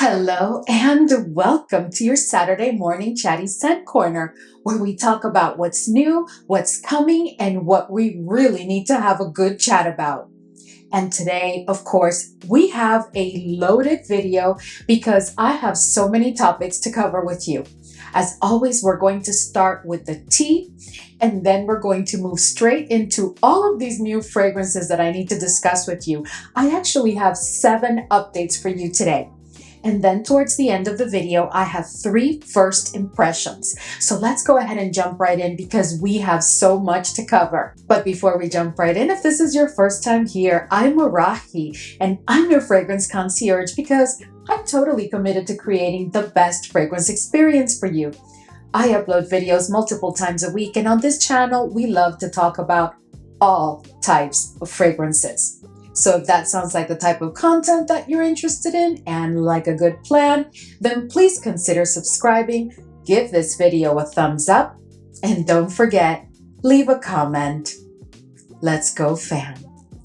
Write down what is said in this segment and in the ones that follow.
Hello and welcome to your Saturday morning chatty scent corner, where we talk about what's new, what's coming, and what we really need to have a good chat about. And today, of course, we have a loaded video because I have so many topics to cover with you. As always, we're going to start with the tea, and then we're going to move straight into all of these new fragrances that I need to discuss with you. I actually have 7 updates for you today. And then towards the end of the video, I have 3 first impressions. So let's go ahead and jump right in because we have so much to cover. But before we jump right in, if this is your first time here, I'm Arahi and I'm your fragrance concierge because I'm totally committed to creating the best fragrance experience for you. I upload videos multiple times a week, and on this channel, we love to talk about all types of fragrances. So if that sounds like the type of content that you're interested in and like a good plan, then please consider subscribing, give this video a thumbs up, and don't forget, leave a comment. Let's go, fam.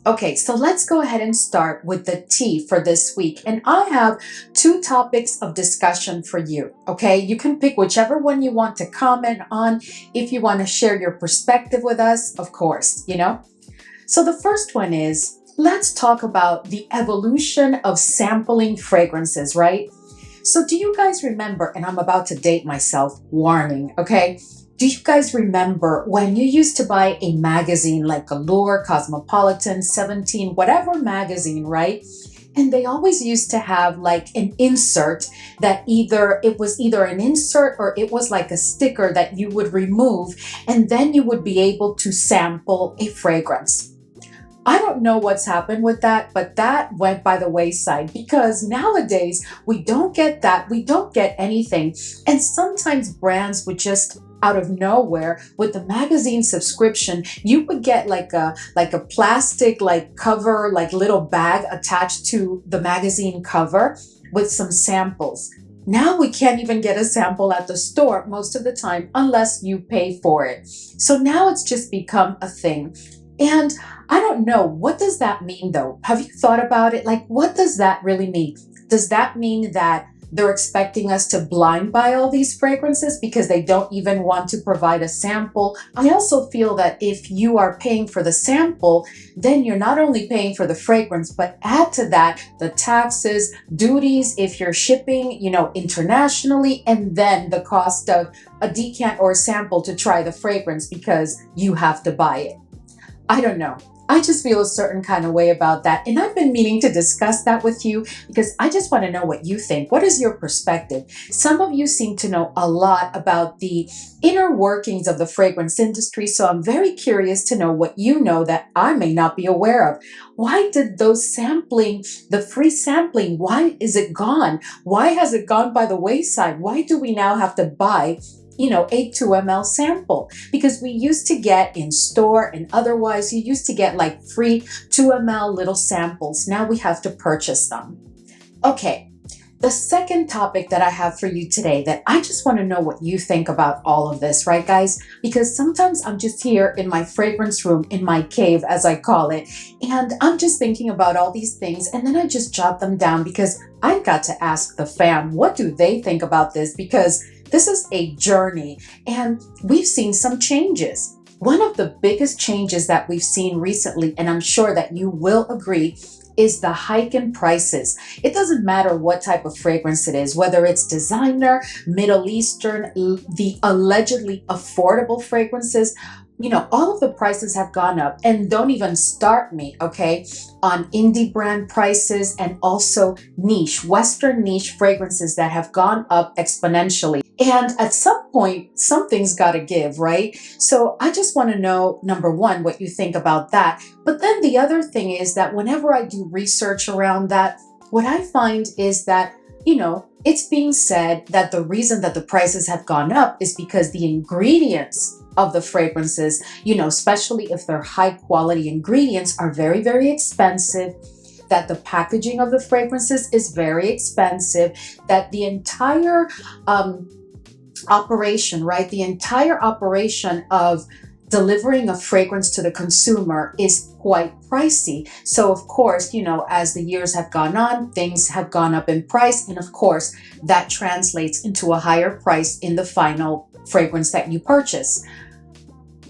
Okay, so let's go ahead and start with the tea for this week. And I have 2 topics of discussion for you, okay? You can pick whichever one you want to comment on. If you want to share your perspective with us, of course, So the first one is, let's talk about the evolution of sampling fragrances, right? So do you guys remember, and I'm about to date myself, warning, okay? Do you guys remember when you used to buy a magazine like Lueur, Cosmopolitan, 17, whatever magazine, right? And they always used to have like an insert that it was either an insert or it was like a sticker that you would remove, and then you would be able to sample a fragrance. I don't know what's happened with that, but that went by the wayside because nowadays we don't get that. We don't get anything. And sometimes brands would just out of nowhere with the magazine subscription, you would get like a plastic cover, little bag attached to the magazine cover with some samples. Now we can't even get a sample at the store most of the time unless you pay for it. So now it's just become a thing. And I don't know, what does that mean though? Have you thought about it? What does that really mean? Does that mean that they're expecting us to blind buy all these fragrances because they don't even want to provide a sample? I also feel that if you are paying for the sample, then you're not only paying for the fragrance, but add to that the taxes, duties, if you're shipping, internationally, and then the cost of a decant or a sample to try the fragrance because you have to buy it. I don't know. I just feel a certain kind of way about that. And I've been meaning to discuss that with you because I just want to know what you think. What is your perspective? Some of you seem to know a lot about the inner workings of the fragrance industry. So I'm very curious to know what you know that I may not be aware of. Why did those sampling, the free sampling, why is it gone? Why has it gone by the wayside? Why do we now have to buy a 2 ml sample? Because we used to get in store and otherwise you used to get free 2 ml little samples. Now we have to purchase them. Okay, the second topic that I have for you today that I just want to know what you think about all of this, right guys? Because sometimes I'm just here in my fragrance room, in my cave as I call it, and I'm just thinking about all these things and then I just jot them down because I've got to ask the fam, what do they think about this? Because this is a journey and we've seen some changes. One of the biggest changes that we've seen recently, and I'm sure that you will agree, is the hike in prices. It doesn't matter what type of fragrance it is, whether it's designer, Middle Eastern, the allegedly affordable fragrances, all of the prices have gone up. And don't even start me, okay, on indie brand prices and also Western niche fragrances that have gone up exponentially. And at some point, something's got to give, right? So I just want to know, number one, what you think about that. But then the other thing is that whenever I do research around that, what I find is that, it's being said that the reason that the prices have gone up is because the ingredients of the fragrances, especially if they're high quality ingredients, are very, very expensive, that the packaging of the fragrances is very expensive, that the entire operation, right? The entire operation of delivering a fragrance to the consumer is quite pricey. So of course, as the years have gone on, things have gone up in price. And of course, that translates into a higher price in the final fragrance that you purchase.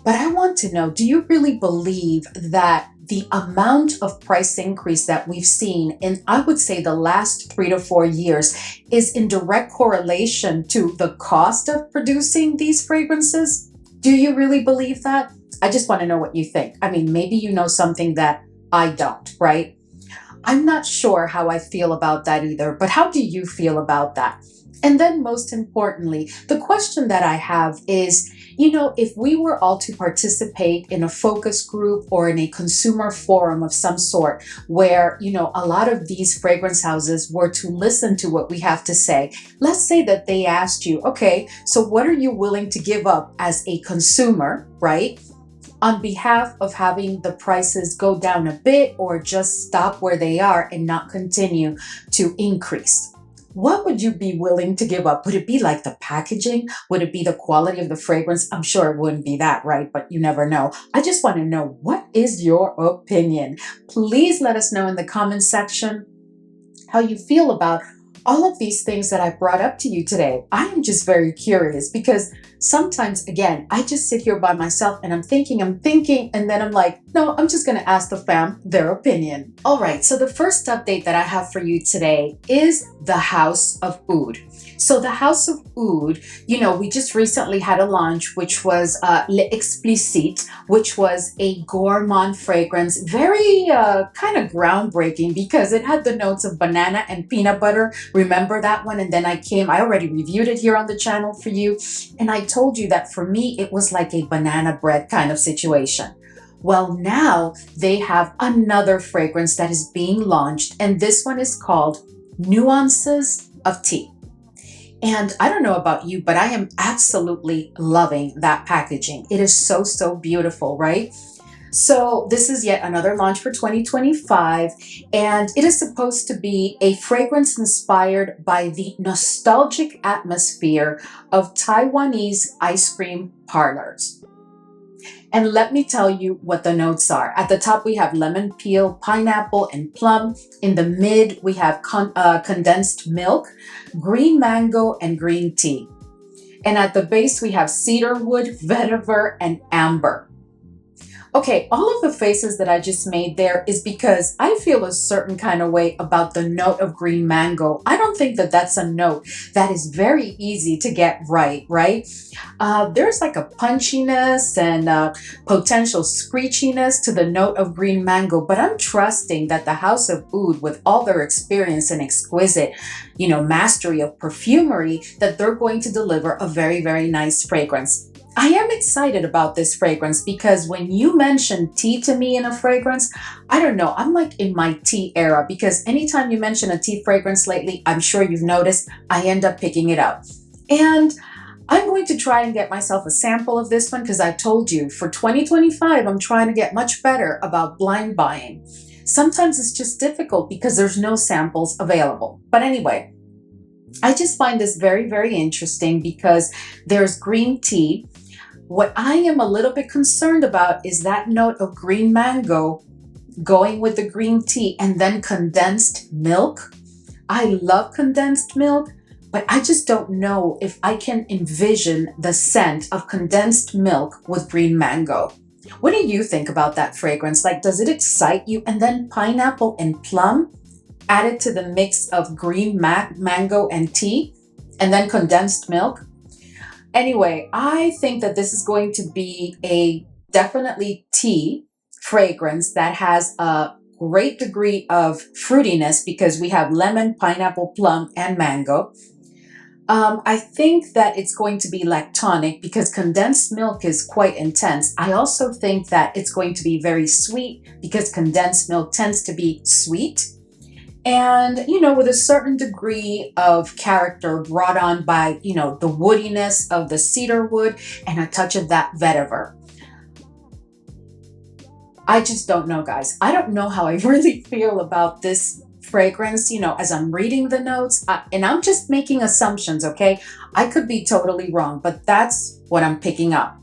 But I want to know, do you really believe that the amount of price increase that we've seen in, I would say, the last 3 to 4 years is in direct correlation to the cost of producing these fragrances? Do you really believe that? I just want to know what you think. I mean, maybe you know something that I don't, right? I'm not sure how I feel about that either, but how do you feel about that? And then most importantly, the question that I have is, if we were all to participate in a focus group or in a consumer forum of some sort where, a lot of these fragrance houses were to listen to what we have to say, let's say that they asked you, okay, so what are you willing to give up as a consumer, right? On behalf of having the prices go down a bit or just stop where they are and not continue to increase. What would you be willing to give up? Would it be like the packaging? Would it be the quality of the fragrance? I'm sure it wouldn't be that, right? But you never know. I just want to know, what is your opinion? Please let us know in the comment section how you feel about all of these things that I brought up to you today. I am just very curious because sometimes, again, I just sit here by myself and I'm thinking, and then I'm like, no, I'm just going to ask the fam their opinion. All right, so the first update that I have for you today is the House of Oud. So the House of Oud, we just recently had a launch, which was L'Explicite, which was a gourmand fragrance, very kind of groundbreaking because it had the notes of banana and peanut butter. Remember that one? And then I already reviewed it here on the channel for you. And I told you that for me, it was like a banana bread kind of situation. Well, now they have another fragrance that is being launched, and this one is called Nuances of Tea. And I don't know about you, but I am absolutely loving that packaging. It is so, so beautiful, right? So this is yet another launch for 2025, and it is supposed to be a fragrance inspired by the nostalgic atmosphere of Taiwanese ice cream parlors. And let me tell you what the notes are. At the top, we have lemon peel, pineapple, and plum. In the mid, we have condensed milk, green mango, and green tea. And at the base, we have cedarwood, vetiver, and amber. Okay, all of the faces that I just made there is because I feel a certain kind of way about the note of green mango. I don't think that that's a note that is very easy to get right? There's like a punchiness and potential screechiness to the note of green mango, but I'm trusting that the House of Oud, with all their experience and exquisite, mastery of perfumery, that they're going to deliver a very, very nice fragrance. I am excited about this fragrance because when you mention tea to me in a fragrance, I don't know, I'm like in my tea era, because anytime you mention a tea fragrance lately, I'm sure you've noticed, I end up picking it up. And I'm going to try and get myself a sample of this one because I told you for 2025, I'm trying to get much better about blind buying. Sometimes it's just difficult because there's no samples available. But anyway, I just find this very, very interesting because there's green tea. What I am a little bit concerned about is that note of green mango going with the green tea and then condensed milk. I love condensed milk, but I just don't know if I can envision the scent of condensed milk with green mango. What do you think about that fragrance? Like, does it excite you? And then pineapple and plum added to the mix of green mango and tea, and then condensed milk. Anyway, I think that this is going to be a definitely tea fragrance that has a great degree of fruitiness because we have lemon, pineapple, plum, and mango. I think that it's going to be lactonic because condensed milk is quite intense. I also think that it's going to be very sweet because condensed milk tends to be sweet. And, with a certain degree of character brought on by, the woodiness of the cedar wood and a touch of that vetiver. I just don't know, guys. I don't know how I really feel about this fragrance, as I'm reading the notes, and I'm just making assumptions, okay? I could be totally wrong, but that's what I'm picking up.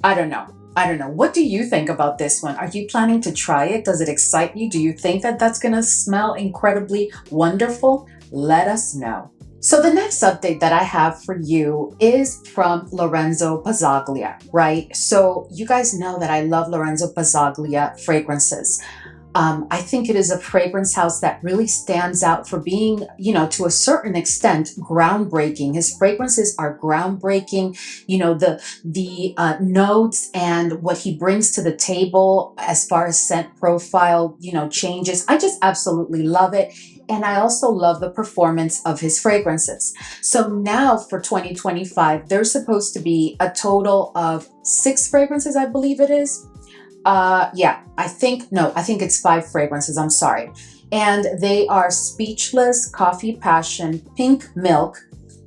I don't know. I don't know. What do you think about this one? Are you planning to try it? Does it excite you? Do you think that that's going to smell incredibly wonderful? Let us know. So the next update that I have for you is from Lorenzo Pazzaglia, right? So you guys know that I love Lorenzo Pazzaglia fragrances. I think it is a fragrance house that really stands out for being, to a certain extent, groundbreaking. His fragrances are groundbreaking. The notes and what he brings to the table as far as scent profile, changes. I just absolutely love it. And I also love the performance of his fragrances. So now for 2025, there's supposed to be a total of 6 fragrances, I believe it is. I think it's 5 fragrances. I'm sorry. And they are Speachless, Coffee Passion, Pink Milk,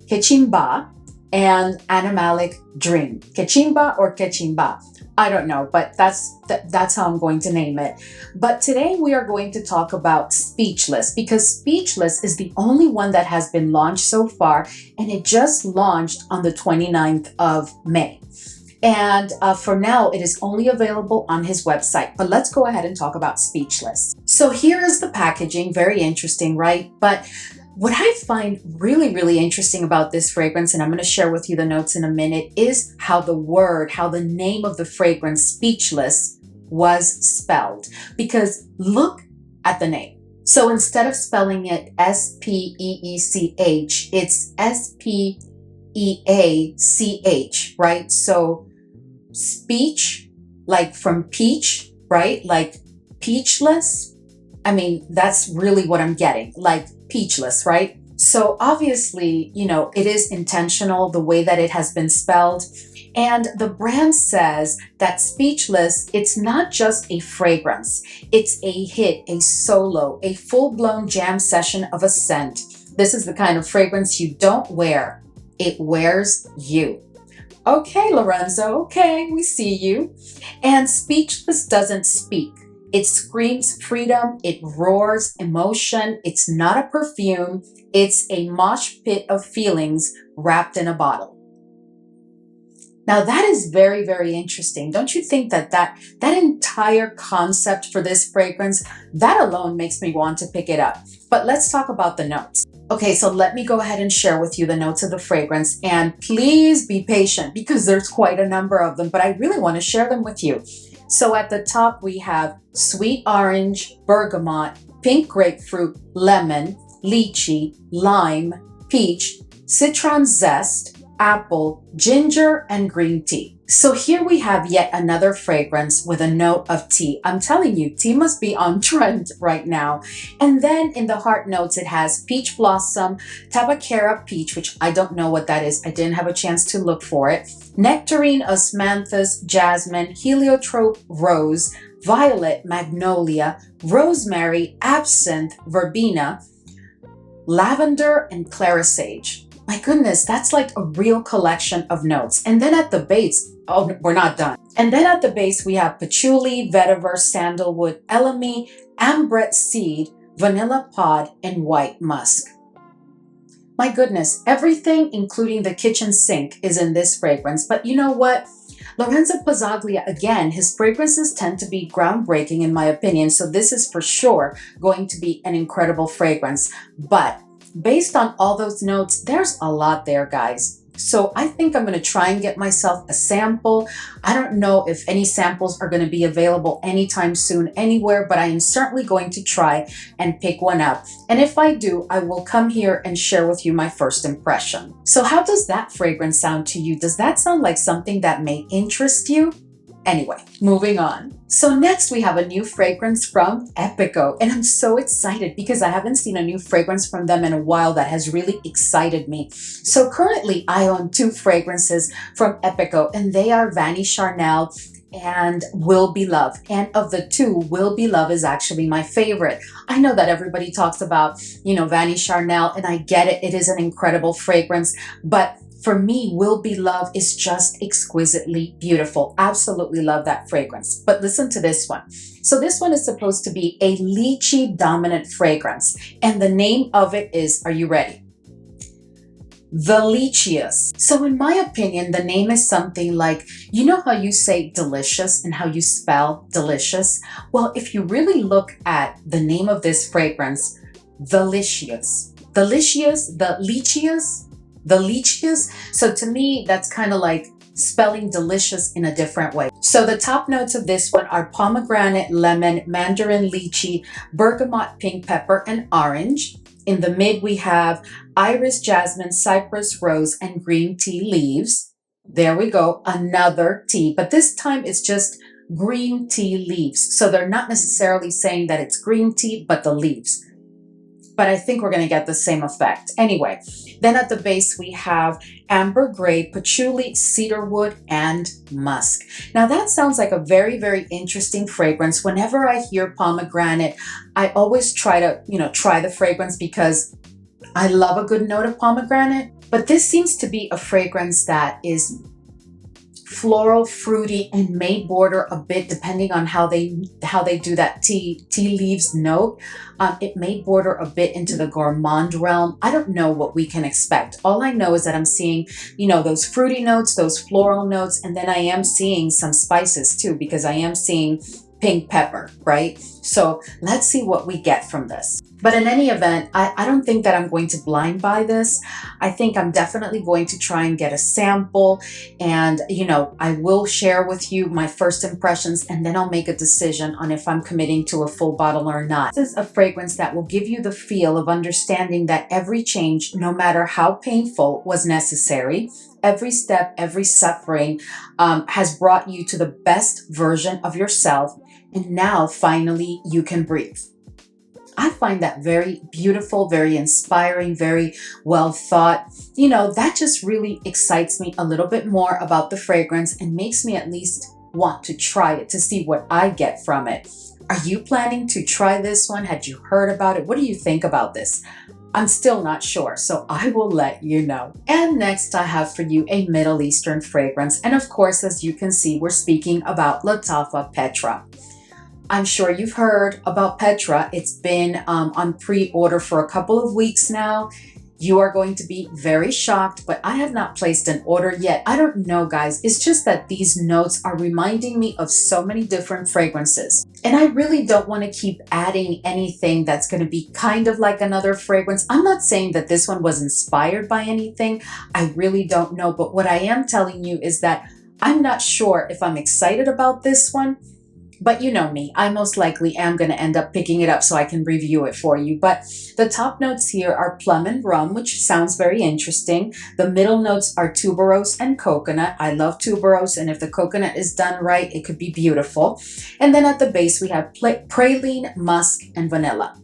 Kechimba, and Animalic Dream. Kechimba or Kechimba. I don't know, but that's how I'm going to name it. But today we are going to talk about Speachless, because Speachless is the only one that has been launched so far, and it just launched on the 29th of May. And for now, it is only available on his website. But let's go ahead and talk about Speachless. So here is the packaging. Very interesting, right? But what I find really, really interesting about this fragrance, and I'm going to share with you the notes in a minute, is how the name of the fragrance, Speachless, was spelled. Because look at the name. So instead of spelling it S-P-E-E-C-H, it's S-P-E-A-C-H, right? So speech, like from peach, right? Like peachless. I mean, that's really what I'm getting, like peachless, right? So obviously, it is intentional the way that it has been spelled. And the brand says that Speachless, it's not just a fragrance. It's a hit, a solo, a full-blown jam session of a scent. This is the kind of fragrance you don't wear. It wears you. Okay, Lorenzo, okay, we see you. And Speachless doesn't speak. It screams freedom, it roars emotion. It's not a perfume, it's a mosh pit of feelings wrapped in a bottle. Now that is very, very interesting. Don't you think that entire concept for this fragrance, that alone makes me want to pick it up? But let's talk about the notes. Okay, so let me go ahead and share with you the notes of the fragrance, and please be patient because there's quite a number of them, but I really want to share them with you. So at the top, we have sweet orange, bergamot, pink grapefruit, lemon, lychee, lime, peach, citron zest, apple, ginger, and green tea. So here we have yet another fragrance with a note of tea. I'm telling you, tea must be on trend right now. And then in the heart notes, it has peach blossom, tabacera peach, which I don't know what that is. I didn't have a chance to look for it. Nectarine, osmanthus, jasmine, heliotrope, rose, violet, magnolia, rosemary, absinthe, verbena, lavender, and clarisage. My goodness, that's like a real collection of notes. And then at the base, oh, we're not done. And then at the base, we have patchouli, vetiver, sandalwood, elemi, ambrette seed, vanilla pod, and white musk. My goodness, everything, including the kitchen sink, is in this fragrance. But you know what? Lorenzo Pazzaglia, again, his fragrances tend to be groundbreaking in my opinion. So this is for sure going to be an incredible fragrance. But based on all those notes, there's a lot there, guys. So I think I'm going to try and get myself a sample. I don't know if any samples are going to be available anytime soon anywhere, but I am certainly going to try and pick one up. And if I do, I will come here and share with you my first impression. So how does that fragrance sound to you? Does that sound like something that may interest you? Anyway, moving on. So next we have a new fragrance from Epico, and I'm so excited because I haven't seen a new fragrance from them in a while that has really excited me. So currently I own 2 fragrances from Epico, and they are Vanny Charnel and Will Be Love. And of the 2, Will Be Love is actually my favorite. I know that everybody talks about, Vanny Charnel, and I get it. It is an incredible fragrance, but for me, Will Be Love is just exquisitely beautiful. Absolutely love that fragrance. But listen to this one. So this one is supposed to be a lychee dominant fragrance. And the name of it is, are you ready? Delicious. So in my opinion, the name is something like, you know how you say delicious and how you spell delicious? Well, if you really look at the name of this fragrance, delicious, delicious, delicious, delicious. So to me, that's kind of like spelling delicious in a different way. So the top notes of this one are pomegranate, lemon, mandarin, lychee, bergamot, pink pepper, and orange. In the mid, we have iris, jasmine, cypress, rose, and green tea leaves. There we go, another tea, but this time it's just green tea leaves. So they're not necessarily saying that it's green tea, but the leaves. But I think we're going to get the same effect. Anyway, then at the base, we have amber gray, patchouli, cedarwood, and musk. Now that sounds like a very, very interesting fragrance. Whenever I hear pomegranate, I always try to, try the fragrance because I love a good note of pomegranate. But this seems to be a fragrance that is floral, fruity, and may border a bit, depending on how they do that tea leaves note. It may border a bit into the gourmand realm. I don't know what we can expect. All I know is that I'm seeing, those fruity notes, those floral notes, and then I am seeing some spices too, because I am seeing pink pepper, right? So let's see what we get from this. But in any event, I don't think that I'm going to blind buy this. I think I'm definitely going to try and get a sample, and I will share with you my first impressions, and then I'll make a decision on if I'm committing to a full bottle or not. This is a fragrance that will give you the feel of understanding that every change, no matter how painful, was necessary. Every step, every suffering has brought you to the best version of yourself, and now finally you can breathe. I find that very beautiful, very inspiring, very well thought. That just really excites me a little bit more about the fragrance and makes me at least want to try it to see what I get from it. Are you planning to try this one? Had you heard about it? What do you think about this? I'm still not sure, so I will let you know. And next I have for you a Middle Eastern fragrance. And of course, as you can see, we're speaking about Lattafa Petra. I'm sure you've heard about Petra. It's been on pre-order for a couple of weeks now. You are going to be very shocked, but I have not placed an order yet. I don't know, guys. It's just that these notes are reminding me of so many different fragrances. And I really don't want to keep adding anything that's going to be kind of like another fragrance. I'm not saying that this one was inspired by anything. I really don't know. But what I am telling you is that I'm not sure if I'm excited about this one. But you know me, I most likely am going to end up picking it up so I can review it for you. But the top notes here are plum and rum, which sounds very interesting. The middle notes are tuberose and coconut. I love tuberose, and if the coconut is done right, it could be beautiful. And then at the base, we have praline, musk, and vanilla.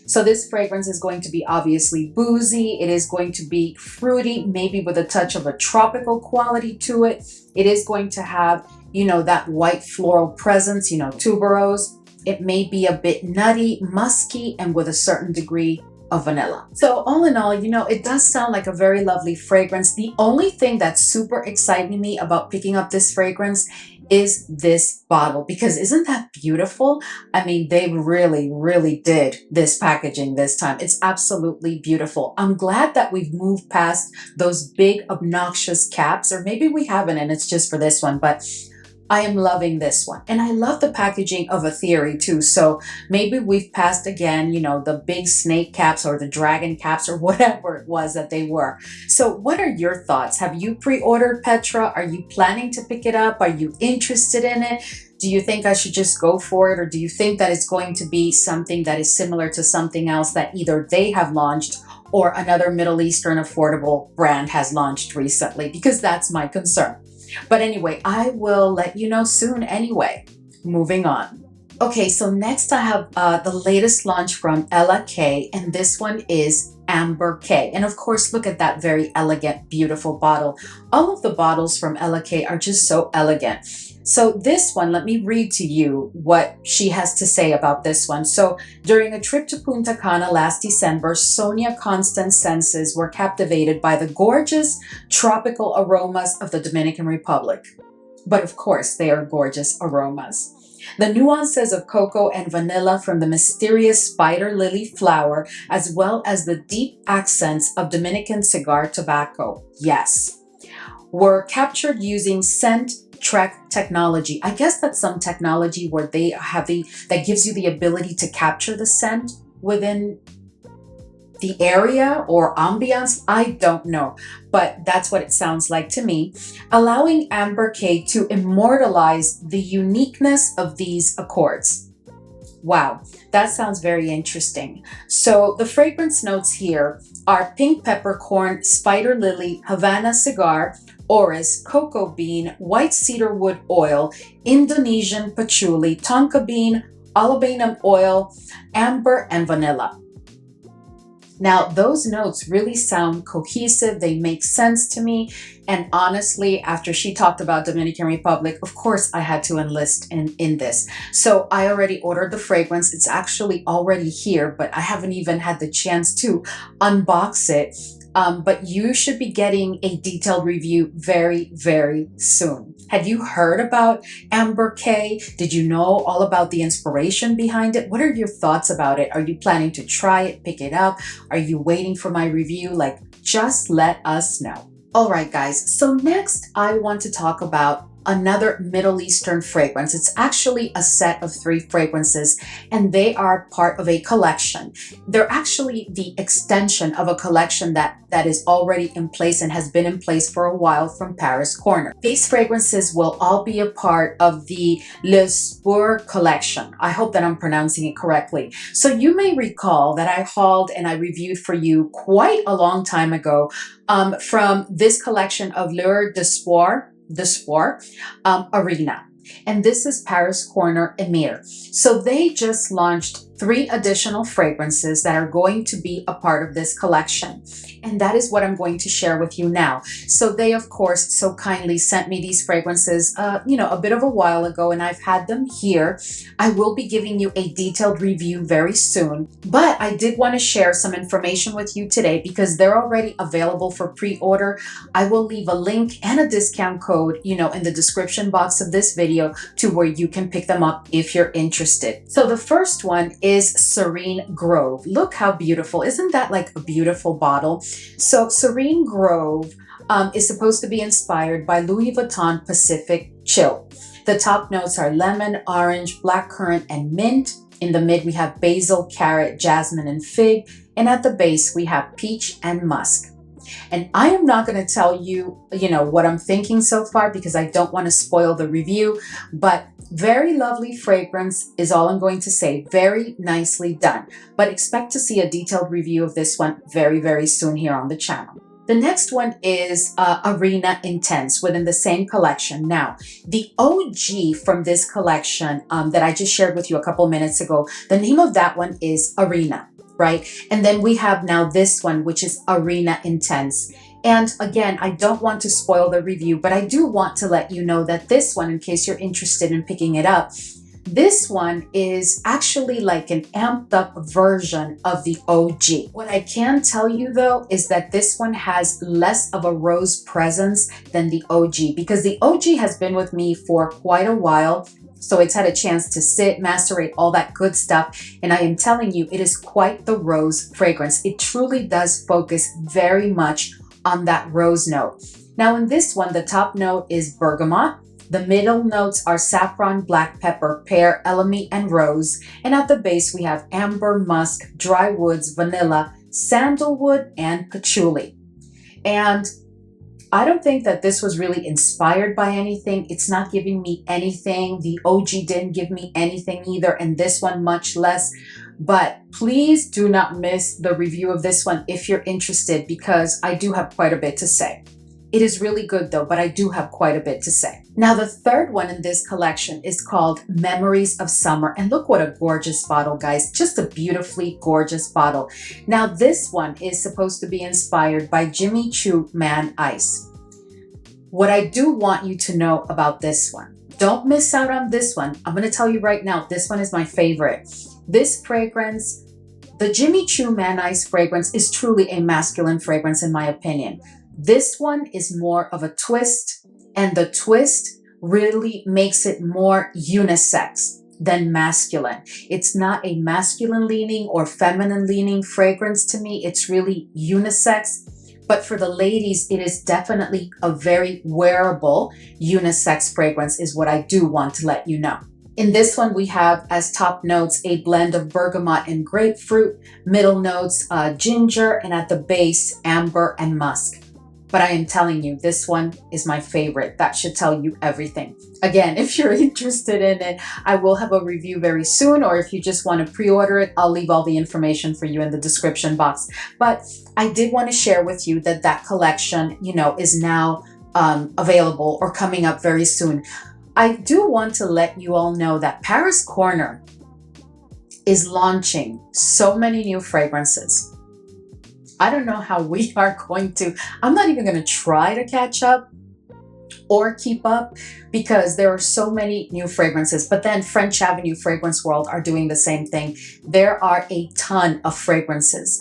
So this fragrance is going to be obviously boozy. It is going to be fruity, maybe with a touch of a tropical quality to it. It is going to have, that white floral presence, tuberose. It may be a bit nutty, musky, and with a certain degree of vanilla. So all in all, it does sound like a very lovely fragrance. The only thing that's super exciting me about picking up this fragrance is this bottle, because isn't that beautiful? I mean, they really, really did this packaging this time. It's absolutely beautiful. I'm glad that we've moved past those big obnoxious caps, or maybe we haven't and it's just for this one, but I am loving this one. And I love the packaging of Ethereal too. So maybe we've passed again, the big snake caps or the dragon caps or whatever it was that they were. So what are your thoughts? Have you pre-ordered Petra? Are you planning to pick it up? Are you interested in it? Do you think I should just go for it? Or do you think that it's going to be something that is similar to something else that either they have launched or another Middle Eastern affordable brand has launched recently? Because that's my concern. But anyway, I will let you know soon anyway. Moving on. Okay, so next I have the latest launch from Ella K, and this one is Amber K. And of course, look at that very elegant, beautiful bottle. All of the bottles from Ella K are just so elegant. So this one, let me read to you what she has to say about this one. So during a trip to Punta Cana last December, Sonia Constance's senses were captivated by the gorgeous tropical aromas of the Dominican Republic. But of course, they are gorgeous aromas. The nuances of cocoa and vanilla from the mysterious spider lily flower, as well as the deep accents of Dominican cigar tobacco, yes, were captured using scent track technology. I guess that's some technology where they have that gives you the ability to capture the scent within the area or ambiance. I don't know, but that's what it sounds like to me, allowing Amber K to immortalize the uniqueness of these accords. Wow, that sounds very interesting. So the fragrance notes here are pink peppercorn, spider lily, Havana cigar, orris, cocoa bean, white cedar wood oil, Indonesian patchouli, tonka bean, olibanum oil, amber, and vanilla. Now, those notes really sound cohesive. They make sense to me. And honestly, after she talked about Dominican Republic, of course, I had to enlist in this. So I already ordered the fragrance. It's actually already here, but I haven't even had the chance to unbox it. But you should be getting a detailed review very, very soon. Had you heard about Amber K? Did you know all about the inspiration behind it? What are your thoughts about it? Are you planning to try it, pick it up? Are you waiting for my review? Like, just let us know. All right, guys. So next, I want to talk about another Middle Eastern fragrance. It's actually a set of 3 fragrances, and they are part of a collection. They're actually the extension of a collection that is already in place and has been in place for a while from Paris Corner. These fragrances will all be a part of the Lueur collection. I hope that I'm pronouncing it correctly. So you may recall that I hauled and I reviewed for you quite a long time ago from this collection of Lueur de Soir, Arena. And this is Paris Corner Emir. So they just launched 3 additional fragrances that are going to be a part of this collection. And that is what I'm going to share with you now. So they, of course, so kindly sent me these fragrances, a bit of a while ago, and I've had them here. I will be giving you a detailed review very soon, but I did want to share some information with you today because they're already available for pre-order. I will leave a link and a discount code, in the description box of this video to where you can pick them up if you're interested. So the first one is Serene Grove. Look how beautiful. Isn't that like a beautiful bottle? So Serene Grove is supposed to be inspired by Louis Vuitton Pacific Chill. The top notes are lemon, orange, blackcurrant, and mint. In the mid, we have basil, carrot, jasmine, and fig. And at the base, we have peach and musk. And I am not going to tell you, what I'm thinking so far because I don't want to spoil the review, but very lovely fragrance is all I'm going to say. Very nicely done, but expect to see a detailed review of this one very, very soon here on the channel. The next one is Arena Intense within the same collection. Now, the OG from this collection that I just shared with you a couple minutes ago, the name of that one is Arena. Right? And then we have now this one, which is Arena Intense. And again, I don't want to spoil the review, but I do want to let you know that this one, in case you're interested in picking it up, this one is actually like an amped up version of the OG. What I can tell you though, is that this one has less of a rose presence than the OG because the OG has been with me for quite a while. So it's had a chance to sit, macerate, all that good stuff. And I am telling you, it is quite the rose fragrance. It truly does focus very much on that rose note. Now in this one, the top note is bergamot. The middle notes are saffron, black pepper, pear, elemi, and rose. And at the base, we have amber, musk, dry woods, vanilla, sandalwood, and patchouli. And I don't think that this was really inspired by anything. It's not giving me anything. The OG didn't give me anything either, and this one much less. But please do not miss the review of this one if you're interested, because I do have quite a bit to say. It is really good though, but I do have quite a bit to say. Now, the third one in this collection is called Memories of Summer. And look what a gorgeous bottle, guys. Just a beautifully gorgeous bottle. Now, this one is supposed to be inspired by Jimmy Choo Man Ice. What I do want you to know about this one, don't miss out on this one. I'm going to tell you right now, this one is my favorite. This fragrance, the Jimmy Choo Man Ice fragrance, is truly a masculine fragrance in my opinion. This one is more of a twist, and the twist really makes it more unisex than masculine. It's not a masculine leaning or feminine leaning fragrance to me. It's really unisex. But for the ladies, it is definitely a very wearable unisex fragrance is what I do want to let you know. In this one, we have as top notes a blend of bergamot and grapefruit, middle notes ginger, and at the base, amber and musk. But I am telling you, this one is my favorite. That should tell you everything. Again, if you're interested in it, I will have a review very soon, or if you just want to pre-order it, I'll leave all the information for you in the description box. But I did want to share with you that that collection, is now available or coming up very soon. I do want to let you all know that Paris Corner is launching so many new fragrances. I don't know how we are going to, I'm not even going to try to catch up or keep up because there are so many new fragrances. But then French Avenue Fragrance World are doing the same thing. There are a ton of fragrances,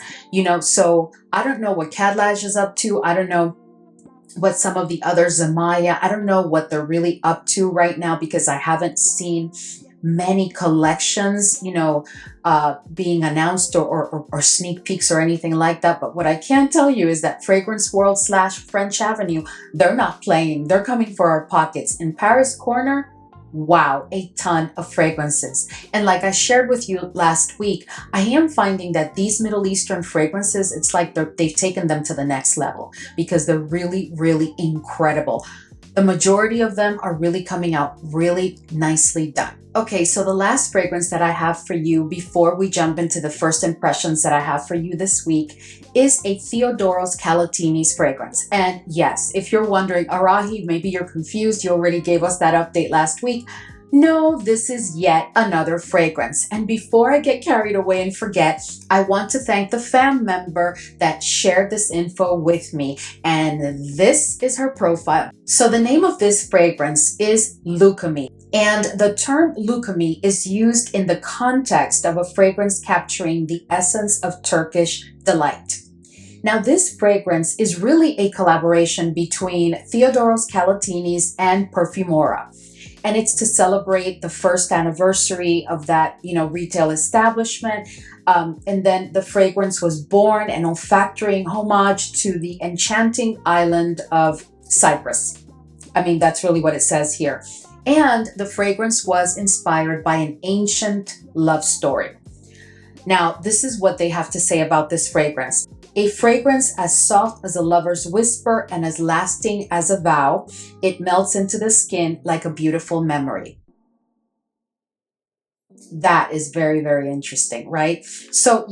so I don't know what Cadlage is up to. I don't know what some of the other Zamaya, I don't know what they're really up to right now because I haven't seen many collections, being announced or sneak peeks or anything like that. But what I can tell you is that Fragrance World / French Avenue, they're not playing. They're coming for our pockets. In Paris Corner, wow, a ton of fragrances. And like I shared with you last week, I am finding that these Middle Eastern fragrances, it's like they've taken them to the next level because they're really, really incredible. The majority of them are really coming out really nicely done. Okay, so the last fragrance that I have for you before we jump into the first impressions that I have for you this week is a Theodoros Kalotinis fragrance. And yes, if you're wondering, Arahi, maybe you're confused, you already gave us that update last week. No, this is yet another fragrance. And before I get carried away and forget, I want to thank the fam member that shared this info with me. And this is her profile. So the name of this fragrance is LoukouME. And the term LoukouME is used in the context of a fragrance capturing the essence of Turkish delight. Now, this fragrance is really a collaboration between Theodoros Kalotinis and Perfume. And it's to celebrate the first anniversary of that, retail establishment. And then the fragrance was born an olfactory homage to the enchanting island of Cyprus. I mean, that's really what it says here. And the fragrance was inspired by an ancient love story. Now, this is what they have to say about this fragrance. A fragrance as soft as a lover's whisper and as lasting as a vow. It melts into the skin like a beautiful memory. That is very, very interesting, right? So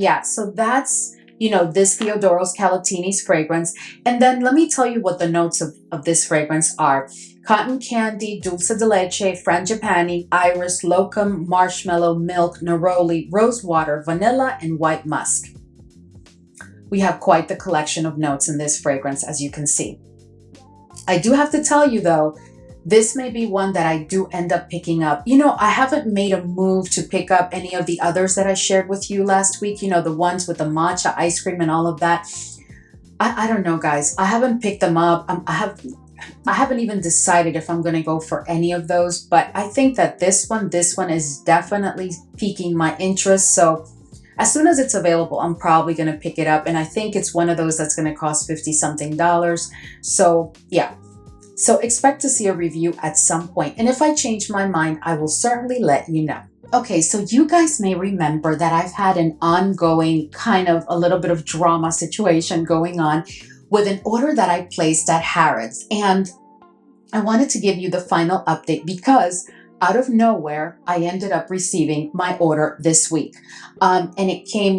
that's, this Theodoros Kalotinis fragrance. And then let me tell you what the notes of this fragrance are. Cotton candy, dulce de leche, frangipani, iris, locum, marshmallow, milk, neroli, rose water, vanilla, and white musk. We have quite the collection of notes in this fragrance, as you can see. I do have to tell you, though, this may be one that I do end up picking up. I haven't made a move to pick up any of the others that I shared with you last week, the ones with the matcha ice cream and all of that. I don't know, guys. I haven't picked them up. I haven't even decided if I'm going to go for any of those, but I think that this one is definitely piquing my interest. So as soon as it's available, I'm probably going to pick it up. And I think it's one of those that's going to cost $50-something. So yeah. So expect to see a review at some point. And if I change my mind, I will certainly let you know. Okay, so you guys may remember that I've had an ongoing kind of a little bit of drama situation going on with an order that I placed at Harrods. And I wanted to give you the final update because out of nowhere, I ended up receiving my order this week. And it came,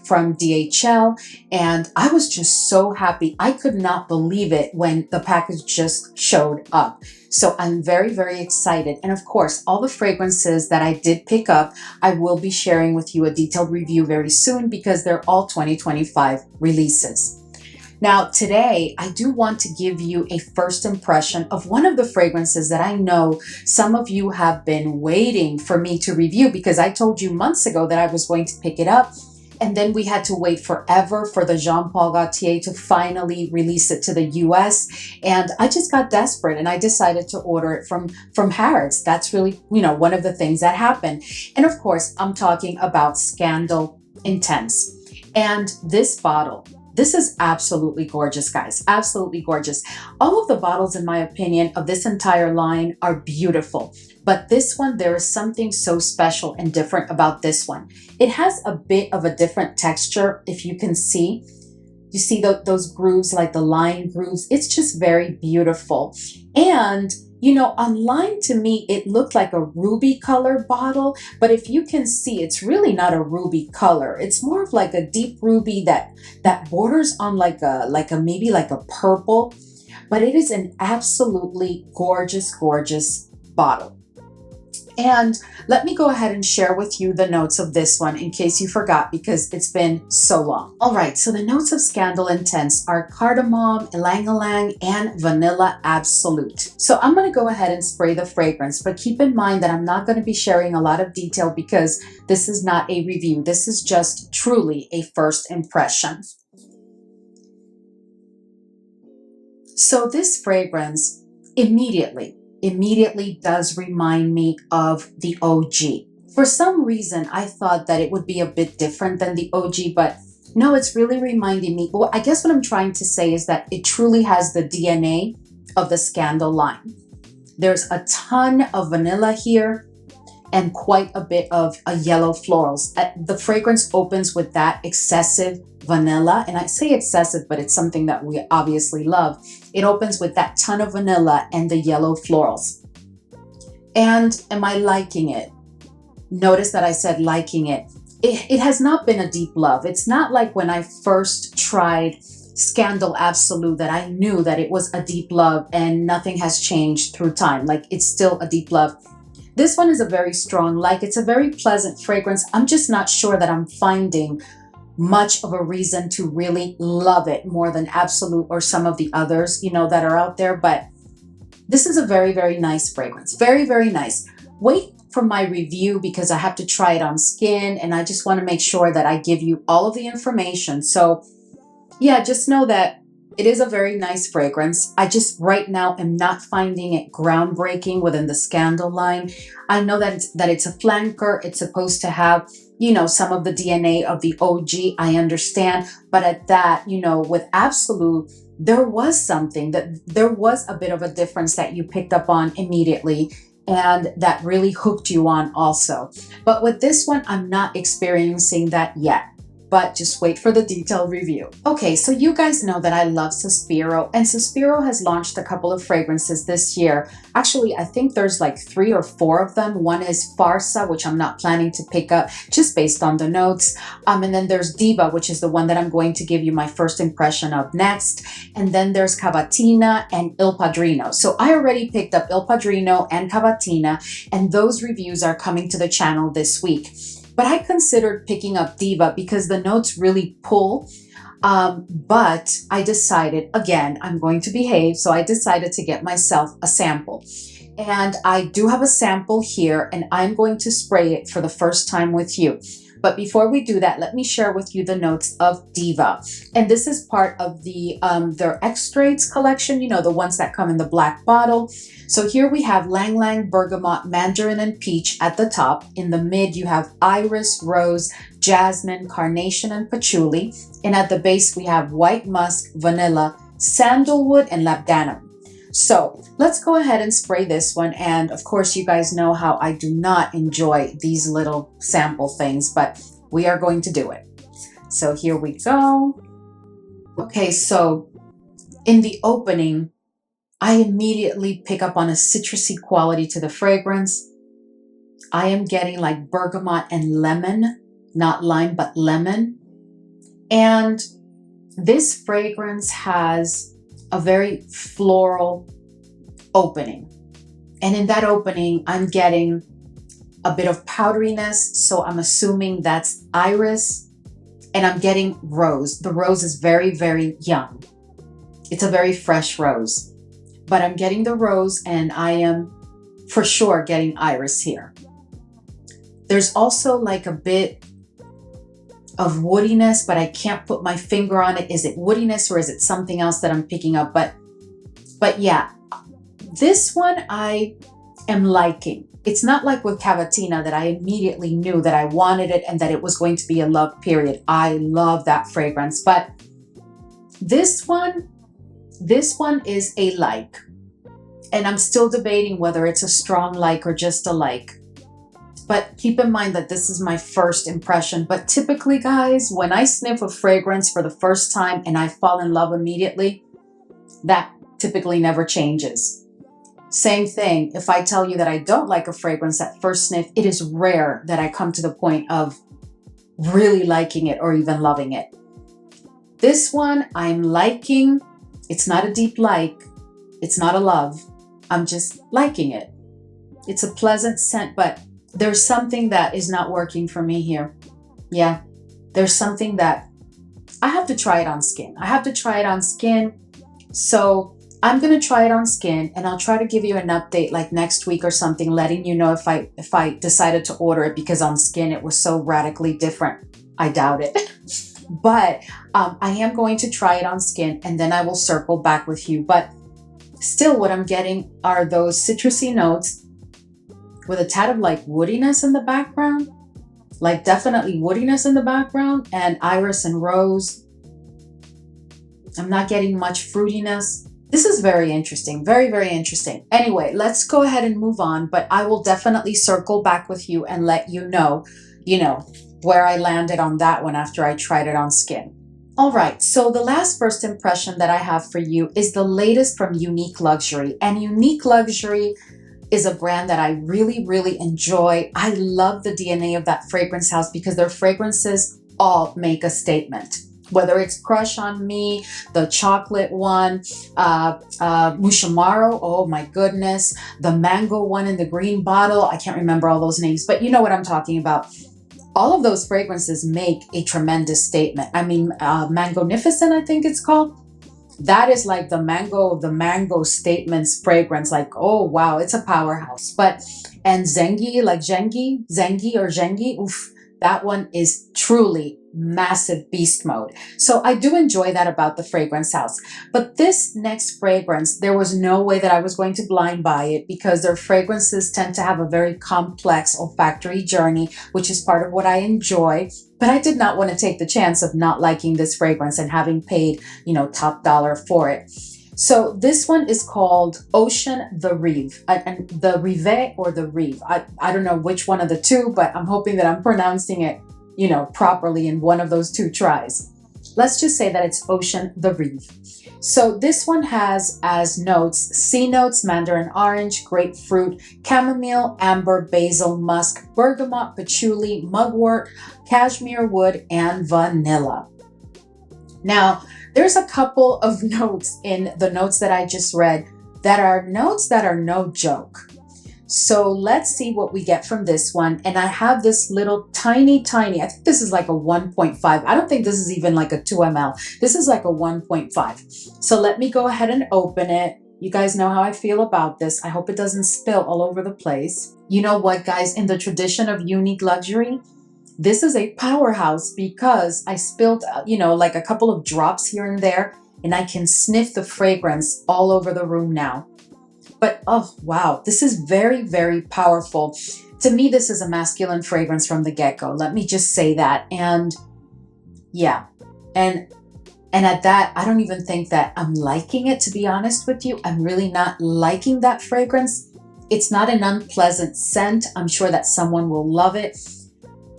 from DHL. And I was just so happy. I could not believe it when the package just showed up. So I'm very, very excited. And of course, all the fragrances that I did pick up, I will be sharing with you a detailed review very soon because they're all 2025 releases. Now, today, I do want to give you a first impression of one of the fragrances that I know some of you have been waiting for me to review because I told you months ago that I was going to pick it up. And then we had to wait forever for the Jean Paul Gaultier to finally release it to the US. And I just got desperate and I decided to order it from Harrods. That's really, one of the things that happened. And of course, I'm talking about Scandal Intense. And this bottle, this is absolutely gorgeous, guys. Absolutely gorgeous. All of the bottles, in my opinion, of this entire line are beautiful. But this one, there is something so special and different about this one. It has a bit of a different texture, if you can see. You see those grooves, like the line grooves. It's just very beautiful. And online to me, it looked like a ruby color bottle, but if you can see, it's really not a ruby color. It's more of like a deep ruby that borders on like a maybe like a purple, but it is an absolutely gorgeous, gorgeous bottle. And let me go ahead and share with you the notes of this one in case you forgot, because it's been so long. All right, so the notes of Scandal Intense are cardamom, ylang-ylang, and vanilla absolute. So I'm going to go ahead and spray the fragrance, but keep in mind that I'm not going to be sharing a lot of detail because this is not a review. This is just truly a first impression. So this fragrance immediately does remind me of the OG. For some reason, I thought that it would be a bit different than the OG, but no, it's really reminding me. Well, I guess what I'm trying to say is that it truly has the DNA of the Scandal line. There's a ton of vanilla here and quite a bit of yellow florals. The fragrance opens with that excessive vanilla, and I say excessive, but it's something that we obviously love. It opens with that ton of vanilla and the yellow florals. And am I liking it? Notice that I said liking it. It has not been a deep love. It's not like when I first tried Scandal Absolute that I knew that it was a deep love and nothing has changed through time. Like, it's still a deep love. This one is a very strong like. It's a very pleasant fragrance. I'm just not sure that I'm finding much of a reason to really love it more than Absolute or some of the others, that are out there. But this is a very, very nice fragrance. Very, very nice. Wait for my review because I have to try it on skin and I just want to make sure that I give you all of the information. So yeah, just know that it is a very nice fragrance. I just right now am not finding it groundbreaking within the Scandal line. I know that it's a flanker. It's supposed to have, some of the DNA of the OG. I understand. But at that, with Absolute, there was a bit of a difference that you picked up on immediately and that really hooked you on also. But with this one, I'm not experiencing that yet. But just wait for the detailed review. Okay, so you guys know that I love Sospiro, and Sospiro has launched a couple of fragrances this year. Actually, I think there's like 3 or 4 of them. One is Farsa, which I'm not planning to pick up just based on the notes. And then there's Diva, which is the one that I'm going to give you my first impression of next. And then there's Cavatina and Il Padrino. So I already picked up Il Padrino and Cavatina, and those reviews are coming to the channel this week. But I considered picking up Diva because the notes really pull. But I decided, again, I'm going to behave. So I decided to get myself a sample. And I do have a sample here and I'm going to spray it for the first time with you. But before we do that, let me share with you the notes of Diva. And this is part of the their extracts collection, the ones that come in the black bottle. So here we have Lang Lang, Bergamot, Mandarin, and Peach at the top. In the mid, you have Iris, Rose, Jasmine, Carnation, and Patchouli. And at the base, we have White Musk, Vanilla, Sandalwood, and Labdanum. So let's go ahead and spray this one. And of course, you guys know how I do not enjoy these little sample things, but we are going to do it. So here we go. Okay, so in the opening, I immediately pick up on a citrusy quality to the fragrance. I am getting like bergamot and lemon, not lime, but lemon. And this fragrance has a very floral opening. And in that opening, I'm getting a bit of powderiness. So I'm assuming that's iris. And I'm getting rose. The rose is very, very young. It's a very fresh rose. But I'm getting the rose and I am for sure getting iris here. There's also like a bit of woodiness, but I can't put my finger on it. Is it woodiness or is it something else that I'm picking up? But yeah, this one I am liking. It's not like with Cavatina that I immediately knew that I wanted it and that it was going to be a love period. I love that fragrance, but this one is a like. And I'm still debating whether it's a strong like or just a like. But keep in mind that this is my first impression. But typically, guys, when I sniff a fragrance for the first time and I fall in love immediately, that typically never changes. Same thing, if I tell you that I don't like a fragrance at first sniff, it is rare that I come to the point of really liking it or even loving it. This one I'm liking. It's not a deep like. It's not a love. I'm just liking it. It's a pleasant scent, but there's something that is not working for me here. Yeah, there's something that I have to try it on skin. I have to try it on skin. So I'm going to try it on skin and I'll try to give you an update like next week or something, letting you know if I decided to order it, because on skin it was so radically different. I doubt it. But I am going to try it on skin and then I will circle back with you. But still what I'm getting are those citrusy notes with a tad of like woodiness in the background, like definitely woodiness in the background, and iris and rose. I'm not getting much fruitiness. This is very interesting, very, very interesting. Anyway, let's go ahead and move on, but I will definitely circle back with you and let you know, where I landed on that one after I tried it on skin. All right, so the last first impression that I have for you is the latest from Unique Luxury. And Unique Luxury is a brand that I really, really enjoy. I love the DNA of that fragrance house because their fragrances all make a statement. Whether it's Crush on Me, the chocolate one, Mushamaro, oh my goodness, the mango one in the green bottle. I can't remember all those names, but you know what I'm talking about. All of those fragrances make a tremendous statement. I mean, Mangonificent, I think it's called. That is like the mango statements fragrance. Like, oh wow, it's a powerhouse. And Zengi, like Zengi, oof, that one is truly massive beast mode. So I do enjoy that about the fragrance house. But this next fragrance, there was no way that I was going to blind buy it because their fragrances tend to have a very complex olfactory journey, which is part of what I enjoy. But I did not want to take the chance of not liking this fragrance and having paid, top dollar for it. So this one is called Ocean the Rive, and the Rive or the Rive. I don't know which one of the two, but I'm hoping that I'm pronouncing it, properly in one of those two tries. Let's just say that it's Ocean the Rive. So this one has as notes, C notes, mandarin orange, grapefruit, chamomile, amber, basil, musk, bergamot, patchouli, mugwort, cashmere wood, and vanilla. Now, there's a couple of notes in the notes that I just read that are notes that are no joke. So let's see what we get from this one. And I have this little tiny, I think this is like a 1.5. I don't think this is even like a 2 ml. This is like a 1.5. So let me go ahead and open it. You guys know how I feel about this. I hope it doesn't spill all over the place. You know what, guys? In the tradition of Unique Luxury, this is a powerhouse because I spilled, like a couple of drops here and there, and I can sniff the fragrance all over the room now. But, oh, wow, this is very, very powerful. To me, this is a masculine fragrance from the get-go. Let me just say that. And yeah, and at that, I don't even think that I'm liking it, to be honest with you. I'm really not liking that fragrance. It's not an unpleasant scent. I'm sure that someone will love it.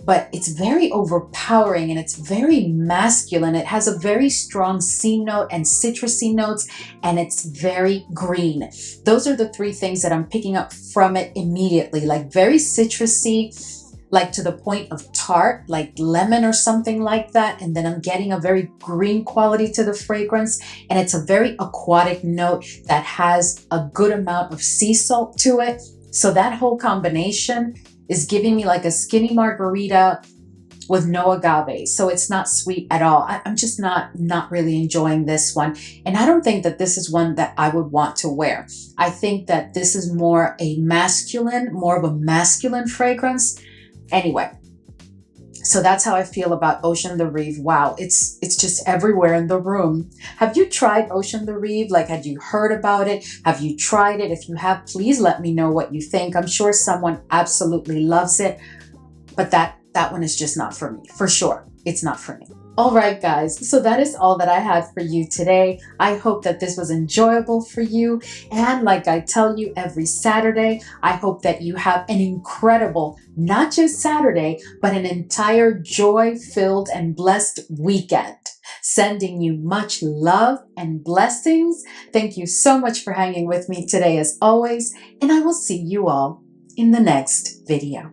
But it's very overpowering and it's very masculine. It has a very strong C note and citrusy notes, and it's very green. Those are the three things that I'm picking up from it immediately, like very citrusy, like to the point of tart, like lemon or something like that. And then I'm getting a very green quality to the fragrance. And it's a very aquatic note that has a good amount of sea salt to it. So that whole combination is giving me like a skinny margarita with no agave. So it's not sweet at all. I'm just not really enjoying this one. And I don't think that this is one that I would want to wear. I think that this is more of a masculine fragrance. Anyway, So that's how I feel about Ocean the Reeve. Wow, it's just everywhere in the room. Have you tried Ocean the Reeve? Like, had you heard about it? Have you tried it? If you have, please let me know what you think. I'm sure someone absolutely loves it, but that one is just not for me. For sure, it's not for me. All right, guys, so that is all that I had for you today. I hope that this was enjoyable for you. And like I tell you every Saturday, I hope that you have an incredible, not just Saturday, but an entire joy-filled and blessed weekend. Sending you much love and blessings. Thank you so much for hanging with me today as always, and I will see you all in the next video.